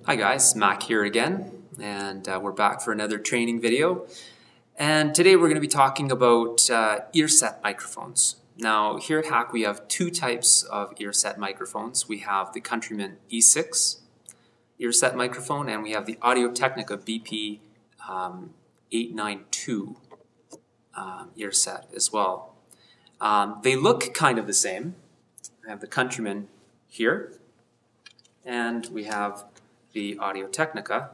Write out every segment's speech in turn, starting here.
Hi guys, Mac here again, and we're back for another training video. And today we're going to be talking about ear set microphones. Now here at Hack we have two types of ear set microphones. We have the Countryman E6 ear set microphone, and we have the Technica BP892 ear set as well. They look kind of the same. I have the Countryman here, and we have the Technica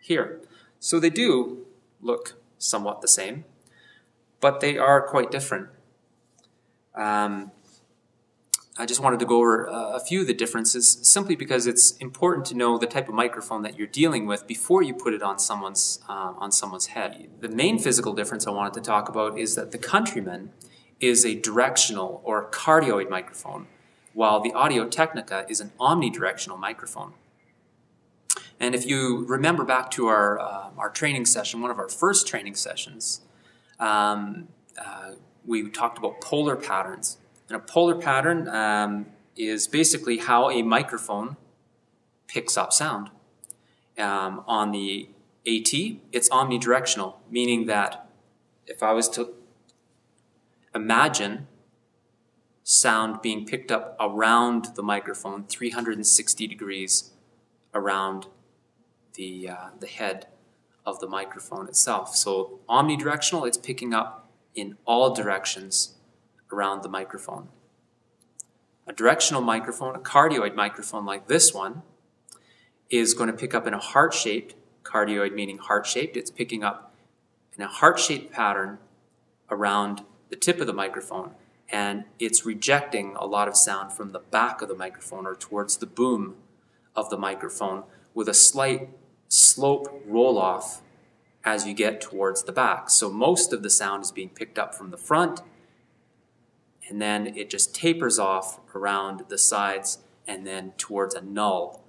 here. So they do look somewhat the same, but they are quite different. I just wanted to go over a few of the differences, simply because it's important to know the type of microphone that you're dealing with before you put it on someone's head. The main physical difference I wanted to talk about is that the Countryman is a directional or cardioid microphone, while the Technica is an omnidirectional microphone. And if you remember back to our training session, one of our first training sessions, we talked about polar patterns. And a polar pattern is basically how a microphone picks up sound. On the AT, it's omnidirectional, meaning that if I was to imagine sound being picked up around the microphone, 360 degrees around the head of the microphone itself. So omnidirectional, it's picking up in all directions around the microphone. A directional microphone, a cardioid microphone like this one, is going to pick up in a heart-shaped, cardioid meaning heart-shaped, it's picking up in a heart-shaped pattern around the tip of the microphone, and it's rejecting a lot of sound from the back of the microphone or towards the boom of the microphone with a slight slope roll-off as you get towards the back. So most of the sound is being picked up from the front, and then it just tapers off around the sides and then towards a null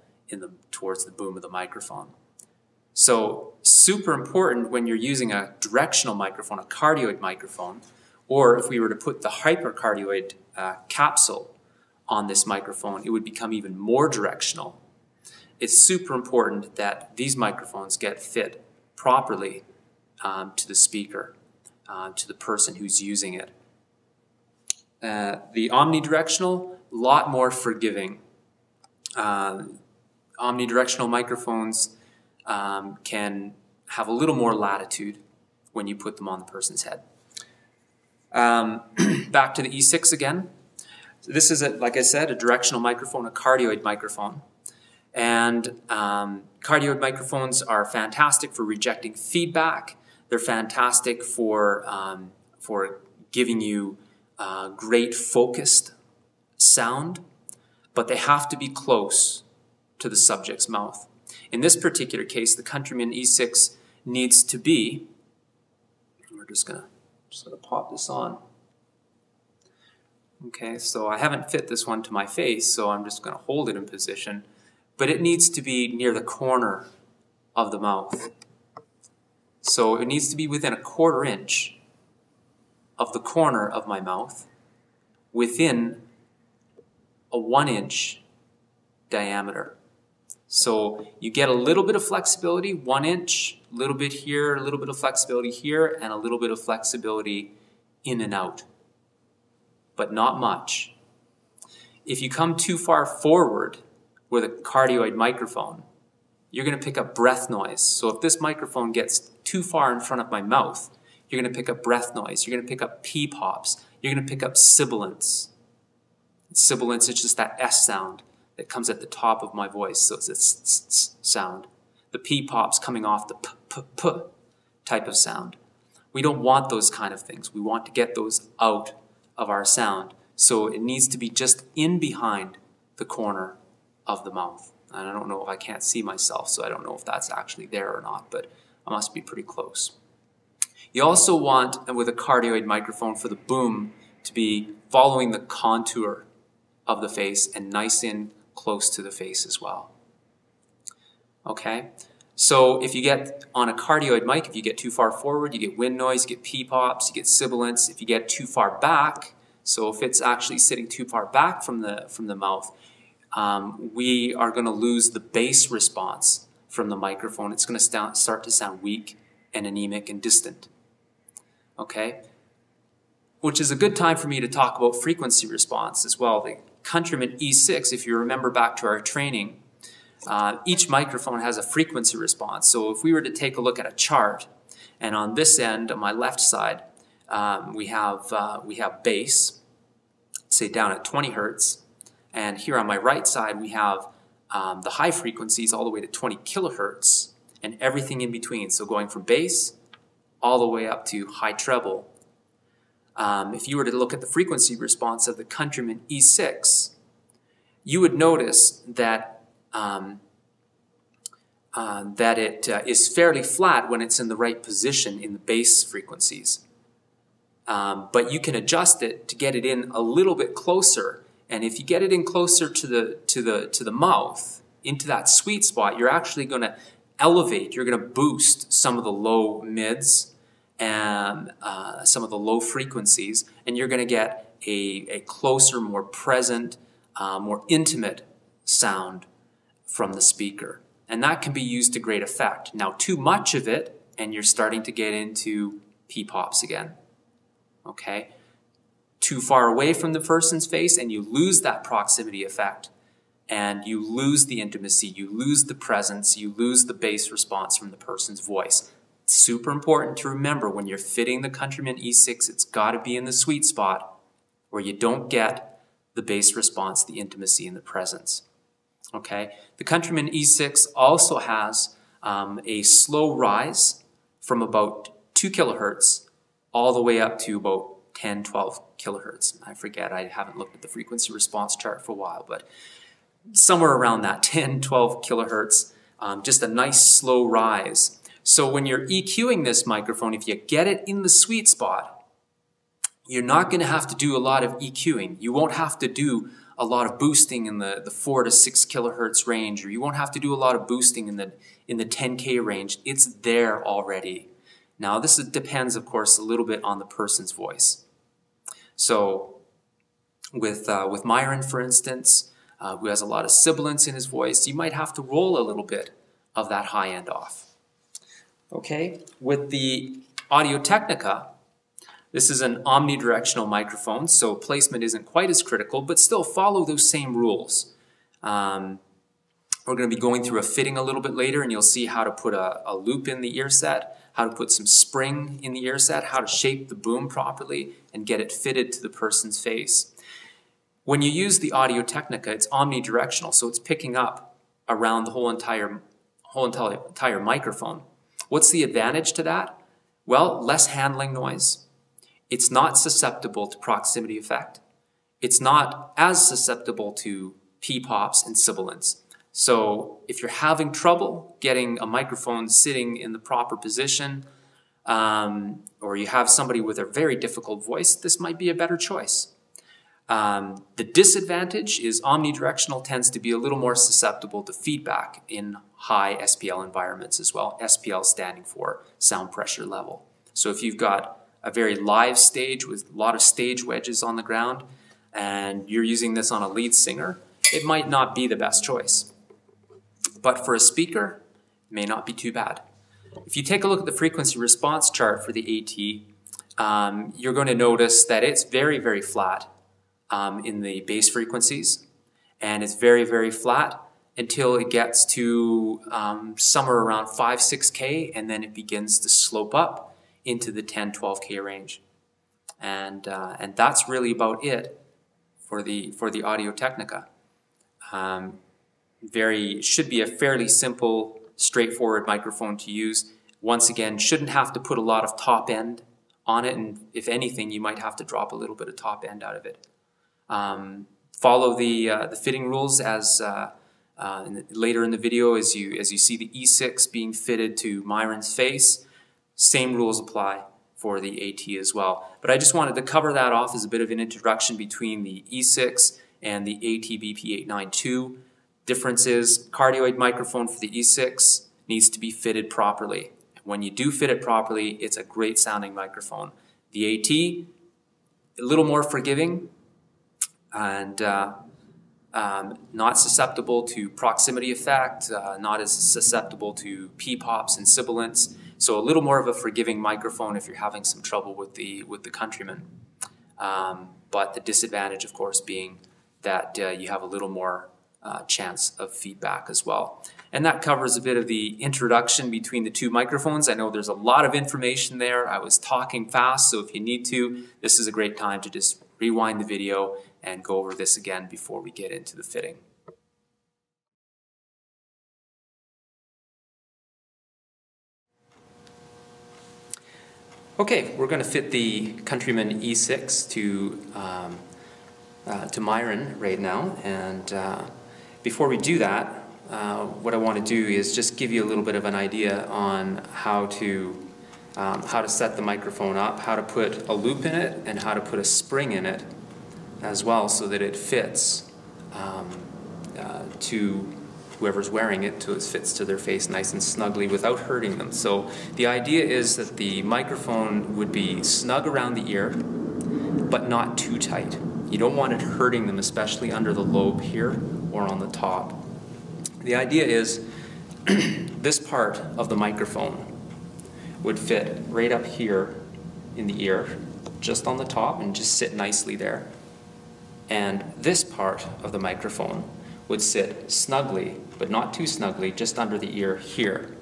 towards the boom of the microphone. So super important when you're using a directional microphone, a cardioid microphone, or if we were to put the hypercardioid capsule on this microphone, it would become even more directional. It's super important that these microphones get fit properly to the speaker, to the person who's using it. The omnidirectional, a lot more forgiving. Omnidirectional microphones can have a little more latitude when you put them on the person's head. Back to the E6 again. So this is, like I said, a directional microphone, a cardioid microphone. And cardioid microphones are fantastic for rejecting feedback. They're fantastic for giving you great focused sound, but they have to be close to the subject's mouth. In this particular case, the Countryman E6 needs to be, we're just going to pop this on. Okay, so I haven't fit this one to my face, so I'm just going to hold it in position. But it needs to be near the corner of the mouth. So it needs to be within a 1/4 inch of the corner of my mouth, within a 1 inch diameter. So you get a little bit of flexibility, 1 inch, a little bit here, a little bit of flexibility here, and a little bit of flexibility in and out, but not much. If you come too far forward with a cardioid microphone, you're going to pick up breath noise. So if this microphone gets too far in front of my mouth, you're going to pick up breath noise, you're going to pick up P-pops, you're going to pick up sibilance. Sibilance is just that S sound that comes at the top of my voice, so it's this sound. The P-pops coming off the p type of sound. We don't want those kind of things. We want to get those out of our sound. So it needs to be just in behind the corner of the mouth. And I don't know, if I can't see myself, so I don't know if that's actually there or not, but I must be pretty close. You also want, with a cardioid microphone, for the boom to be following the contour of the face and nice in close to the face as well. Okay, so if you get on a cardioid mic, if you get too far forward, you get wind noise, you get P-pops, you get sibilance. If you get too far back, so if it's actually sitting too far back from the mouth, we are going to lose the bass response from the microphone. It's going to start to sound weak and anemic and distant. Okay? Which is a good time for me to talk about frequency response as well. The Countryman E6, if you remember back to our training, each microphone has a frequency response. So if we were to take a look at a chart, and on this end, on my left side, we have bass, say down at 20 hertz, and here on my right side we have the high frequencies all the way to 20 kilohertz, and everything in between. So going from bass all the way up to high treble. If you were to look at the frequency response of the Countryman E6, you would notice that it is fairly flat when it's in the right position in the bass frequencies. But you can adjust it to get it in a little bit closer, and if you get it in closer to the mouth, into that sweet spot, you're actually going to elevate, you're going to boost some of the low mids and some of the low frequencies, and you're going to get a closer, more present, more intimate sound from the speaker. And that can be used to great effect. Now, too much of it, and you're starting to get into P-pops again. Okay? Too far away from the person's face, and you lose that proximity effect. And you lose the intimacy, you lose the presence, you lose the bass response from the person's voice. It's super important to remember when you're fitting the Countryman E6, it's got to be in the sweet spot where you don't get the bass response, the intimacy, and the presence. Okay? The Countryman E6 also has a slow rise from about 2 kilohertz all the way up to about 10, 12 kilohertz. I forget, I haven't looked at the frequency response chart for a while, but somewhere around that 10, 12 kilohertz, just a nice slow rise. So when you're EQing this microphone, if you get it in the sweet spot, you're not going to have to do a lot of EQing. You won't have to do a lot of boosting in the 4 to 6 kilohertz range, or you won't have to do a lot of boosting in the 10K range. It's there already. Now this depends, of course, a little bit on the person's voice. So with Myron, for instance, who has a lot of sibilance in his voice, you might have to roll a little bit of that high end off. Okay, with the Audio Technica, this is an omnidirectional microphone, so placement isn't quite as critical, but still follow those same rules. We're going to be going through a fitting a little bit later, and you'll see how to put a loop in the ear set, how to put some spring in the ear set, how to shape the boom properly, and get it fitted to the person's face. When you use the Audio Technica, it's omnidirectional, so it's picking up around the whole entire microphone. What's the advantage to that? Well, less handling noise. It's not susceptible to proximity effect. It's not as susceptible to P-pops and sibilance. So if you're having trouble getting a microphone sitting in the proper position, or you have somebody with a very difficult voice, this might be a better choice. The disadvantage is omnidirectional tends to be a little more susceptible to feedback in high SPL environments as well. SPL standing for sound pressure level. So if you've got a very live stage with a lot of stage wedges on the ground and you're using this on a lead singer, it might not be the best choice. But for a speaker, it may not be too bad. If you take a look at the frequency response chart for the AT, you're going to notice that it's very, very flat in the bass frequencies, and it's very, very flat until it gets to somewhere around 5-6K, and then it begins to slope up into the 10-12K range. And that's really about it for the Audio Technica. Should be a fairly simple, straightforward microphone to use. Once again, shouldn't have to put a lot of top end on it, and if anything, you might have to drop a little bit of top end out of it. Follow the fitting rules as later in the video as you see the E6 being fitted to Myron's face. Same rules apply for the AT as well. But I just wanted to cover that off as a bit of an introduction between the E6 and the AT BP892. Difference is cardioid microphone for the E6 needs to be fitted properly. When you do fit it properly, it's a great sounding microphone. The AT, a little more forgiving, and not susceptible to proximity effect, not as susceptible to P-pops and sibilants. So a little more of a forgiving microphone if you're having some trouble with the Countryman. But the disadvantage, of course, being that you have a little more chance of feedback as well. And that covers a bit of the introduction between the two microphones. I know there's a lot of information there. I was talking fast, so if you need to, this is a great time to just rewind the video and go over this again before we get into the fitting. Okay, we're going to fit the Countryman E6 to Myron right now, and before we do that, what I want to do is just give you a little bit of an idea on how to set the microphone up, how to put a loop in it, and how to put a spring in it as well, so that it fits to whoever's wearing it, so it fits to their face nice and snugly without hurting them. So the idea is that the microphone would be snug around the ear, but not too tight. You don't want it hurting them, especially under the lobe here or on the top. The idea is this part of the microphone would fit right up here in the ear, just on the top, and just sit nicely there. And this part of the microphone would sit snugly, but not too snugly, just under the ear here.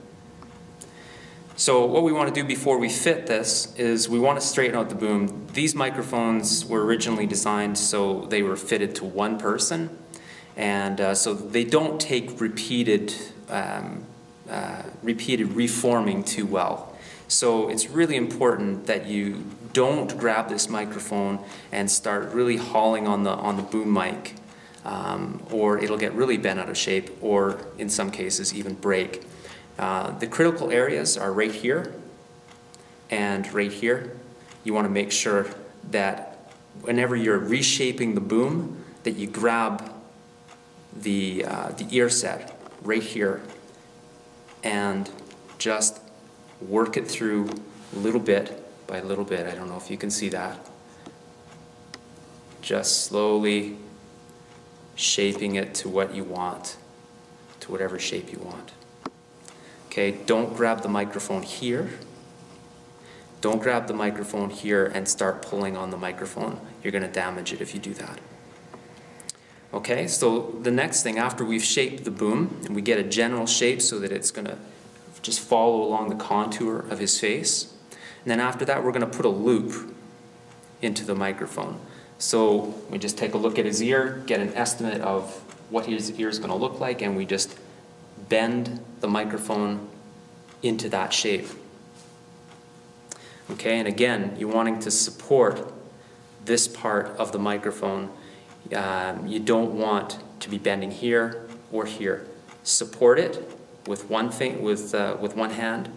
So what we want to do before we fit this is we want to straighten out the boom. These microphones were originally designed so they were fitted to one person, and so they don't take repeated reforming too well. So it's really important that you don't grab this microphone and start really hauling on the boom mic, or it'll get really bent out of shape, or in some cases even break. The critical areas are right here and right here. You want to make sure that whenever you're reshaping the boom, that you grab the ear set right here and just work it through little bit by little bit. I don't know if you can see that. Just slowly shaping it to what you want, to whatever shape you want. Okay, don't grab the microphone here. Don't grab the microphone here and start pulling on the microphone. You're going to damage it if you do that. Okay, so the next thing, after we've shaped the boom and we get a general shape so that it's going to just follow along the contour of his face, and then after that we're going to put a loop into the microphone. So we just take a look at his ear, get an estimate of what his ear is going to look like, and we just bend the microphone into that shape. Okay, and again, you're wanting to support this part of the microphone. You don't want to be bending here or here. Support it with one hand,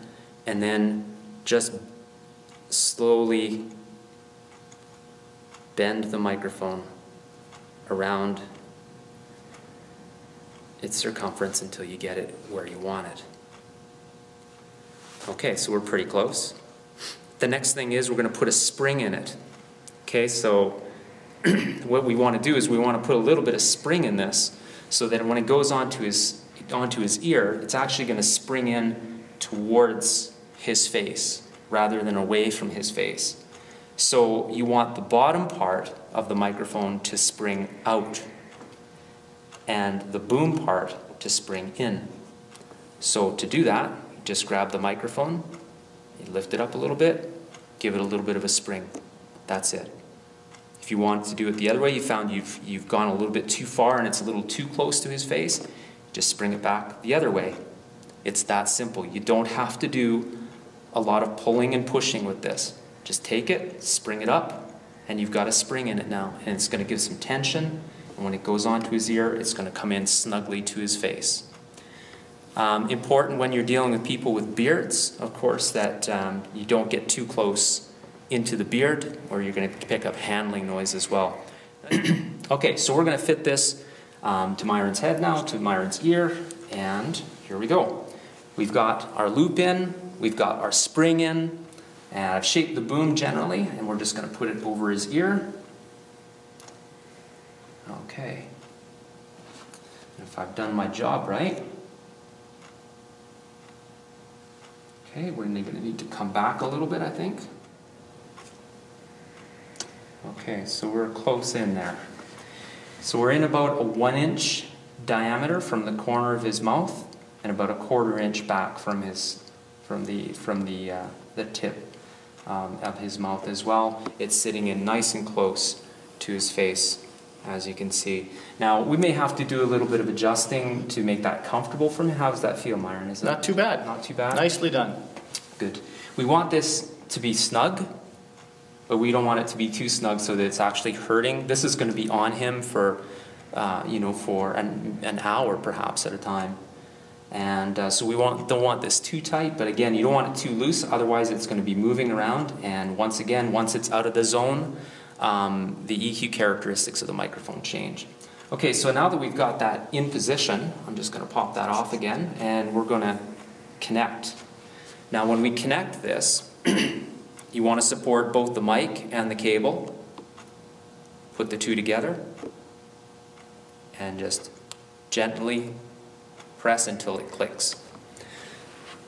and then just slowly bend the microphone around its circumference until you get it where you want it. Okay, so we're pretty close. The next thing is we're going to put a spring in it. Okay, so what we want to do is we want to put a little bit of spring in this so that when it goes onto his ear, it's actually going to spring in towards his face rather than away from his face. So you want the bottom part of the microphone to spring out and the boom part to spring in. So to do that, just grab the microphone, you lift it up a little bit, give it a little bit of a spring. That's it. If you want to do it the other way, you found you've gone a little bit too far and it's a little too close to his face, just spring it back the other way. It's that simple. You don't have to do a lot of pulling and pushing with this. Just take it, spring it up, and you've got a spring in it now. And it's going to give some tension, and when it goes onto his ear, it's going to come in snugly to his face. Important when you're dealing with people with beards, of course, that you don't get too close into the beard, or you're going to pick up handling noise as well. Okay, so we're going to fit this to Myron's head now, to Myron's ear, and here we go. We've got our loop in, we've got our spring in, and I've shaped the boom generally, and we're just going to put it over his ear. Okay. if I've done my job right. Okay, we're going to need to come back a little bit, I think. Okay, so we're close in there. So we're in about a 1-inch diameter from the corner of his mouth, and about a 1/4 inch back from the tip of his mouth as well. It's sitting in nice and close to his face, as you can see. Now, we may have to do a little bit of adjusting to make that comfortable for me. How does that feel, Myron? Is it not too bad? Not too bad? Nicely done. Good. We want this to be snug, but we don't want it to be too snug so that it's actually hurting. This is going to be on him for, for an hour perhaps at a time. And so we don't want this too tight, but again, you don't want it too loose, otherwise it's going to be moving around. And once again, once it's out of the zone, the EQ characteristics of the microphone change. Okay, so now that we've got that in position, I'm just going to pop that off again, and we're going to connect. Now when we connect this, you want to support both the mic and the cable. Put the two together and just gently press until it clicks.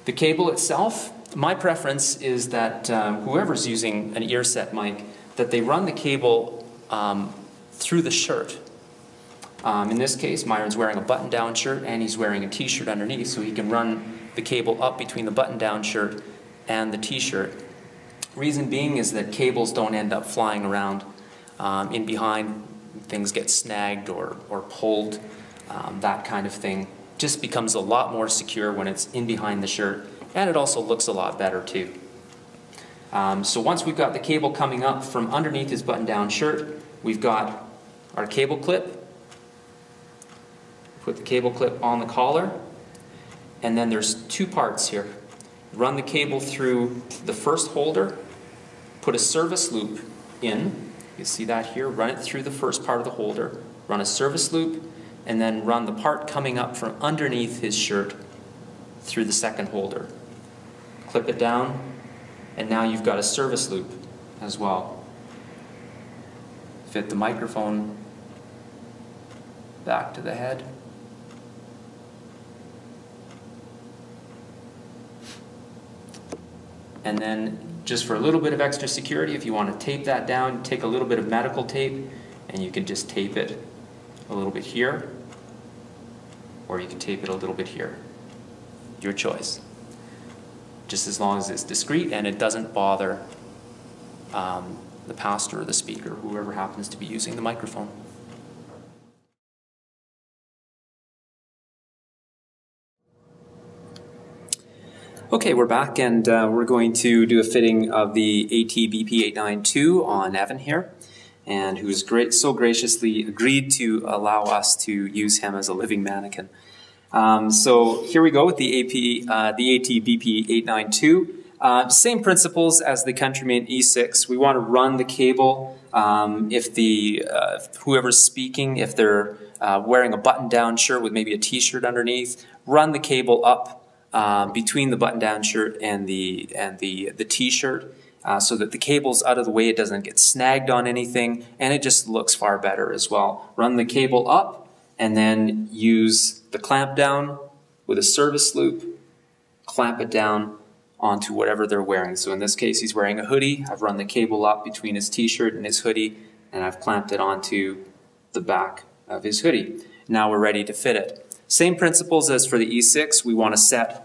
The cable itself, my preference is that whoever's using an ear set mic, that they run the cable through the shirt. In this case, Myron's wearing a button-down shirt and he's wearing a t-shirt underneath, so he can run the cable up between the button-down shirt and the t-shirt. Reason being is that cables don't end up flying around in behind. Things get snagged or pulled, that kind of thing. Just becomes a lot more secure when it's in behind the shirt, and it also looks a lot better too. So once we've got the cable coming up from underneath his button-down shirt, we've got our cable clip. Put the cable clip on the collar, and then there's two parts here. Run the cable through the first holder, put a service loop in. You see that here? Run it through the first part of the holder, run a service loop, and then run the part coming up from underneath his shirt through the second holder. Clip it down, and now you've got a service loop as well. Fit the microphone back to the head. And then, just for a little bit of extra security, if you want to tape that down, take a little bit of medical tape, and you can just tape it a little bit here, or you can tape it a little bit here. Your choice. Just as long as it's discreet and it doesn't bother the pastor or the speaker, whoever happens to be using the microphone. Okay, we're back, and we're going to do a fitting of the AT BP892 on Evan here, and who's so graciously agreed to allow us to use him as a living mannequin. So here we go with the AT BP892. Same principles as the Countryman E6. We want to run the cable if whoever's speaking, if they're wearing a button-down shirt with maybe a t-shirt underneath, run the cable up between the button-down shirt and the t-shirt, so that the cable's out of the way, it doesn't get snagged on anything, and it just looks far better as well. Run the cable up, and then use the clamp down with a service loop, clamp it down onto whatever they're wearing. So in this case, he's wearing a hoodie. I've run the cable up between his t-shirt and his hoodie, and I've clamped it onto the back of his hoodie. Now we're ready to fit it. Same principles as for the E6. We want to set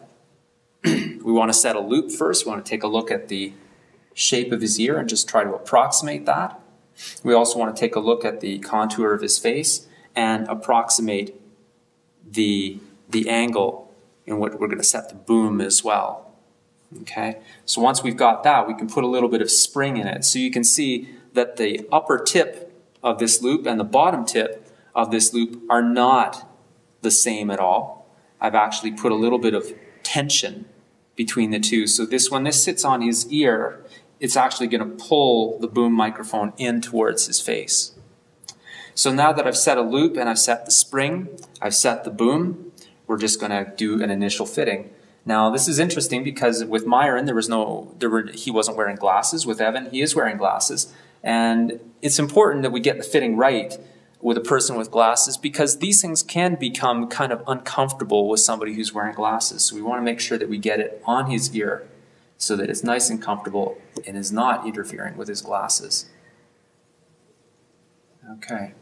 a loop first. We want to take a look at the shape of his ear and just try to approximate that. We also want to take a look at the contour of his face and approximate the angle in what we're going to set the boom as well. Okay? So once we've got that, we can put a little bit of spring in it. So you can see that the upper tip of this loop and the bottom tip of this loop are not the same at all. I've actually put a little bit of tension between the two. So when this sits on his ear, it's actually going to pull the boom microphone in towards his face. So now that I've set a loop and I've set the spring, I've set the boom, we're just going to do an initial fitting. Now this is interesting because with Myron he wasn't wearing glasses. With Evan, he is wearing glasses, and it's important that we get the fitting right with a person with glasses, because these things can become kind of uncomfortable with somebody who's wearing glasses. So we want to make sure that we get it on his ear so that it's nice and comfortable and is not interfering with his glasses. Okay.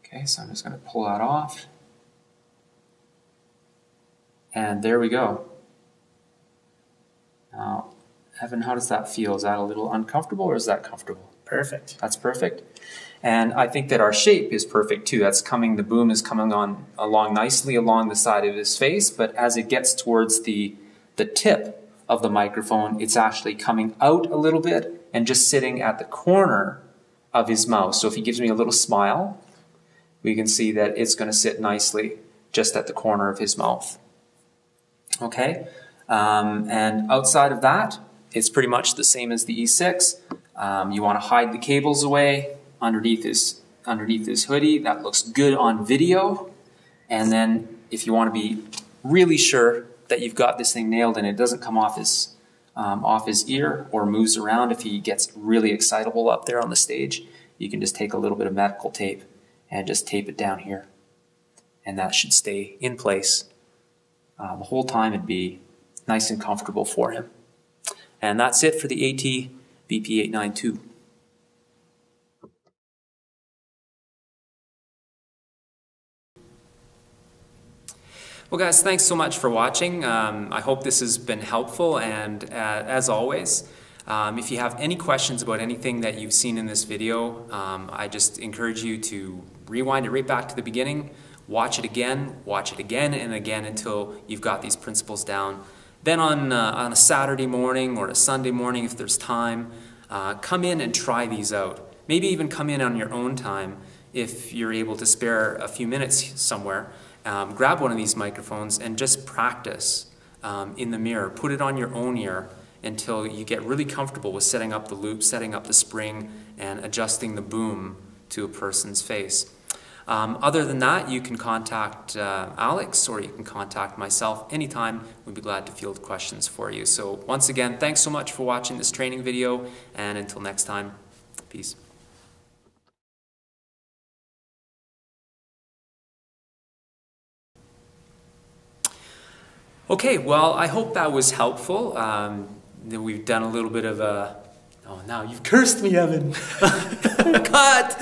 Okay, so I'm just going to pull that off. And there we go. Now, Evan, how does that feel? Is that a little uncomfortable or is that comfortable? Perfect. That's perfect. And I think that our shape is perfect too. That's coming, the boom is coming on along nicely along the side of his face, but as it gets towards the tip of the microphone, it's actually coming out a little bit and just sitting at the corner of his mouth. So if he gives me a little smile, we can see that it's going to sit nicely just at the corner of his mouth. Okay, and outside of that, it's pretty much the same as the E6. You want to hide the cables away underneath his hoodie. That looks good on video. And then if you want to be really sure that you've got this thing nailed and it doesn't come off his ear or moves around if he gets really excitable up there on the stage, you can just take a little bit of medical tape and just tape it down here. And that should stay in place the whole time and be nice and comfortable for him. And that's it for the AT BP892. Well guys, thanks so much for watching. I hope this has been helpful, and as always, if you have any questions about anything that you've seen in this video, I just encourage you to rewind it right back to the beginning, watch it again and again until you've got these principles down. Then on a Saturday morning or a Sunday morning, if there's time, come in and try these out. Maybe even come in on your own time if you're able to spare a few minutes somewhere. Grab one of these microphones and just practice in the mirror. Put it on your own ear until you get really comfortable with setting up the loop, setting up the spring, and adjusting the boom to a person's face. Other than that, you can contact Alex or you can contact myself anytime. We'd be glad to field questions for you. So once again, thanks so much for watching this training video, and until next time, peace. Okay, well, I hope that was helpful. We've done a little bit of a... Oh, now you've cursed me, Evan. Cut!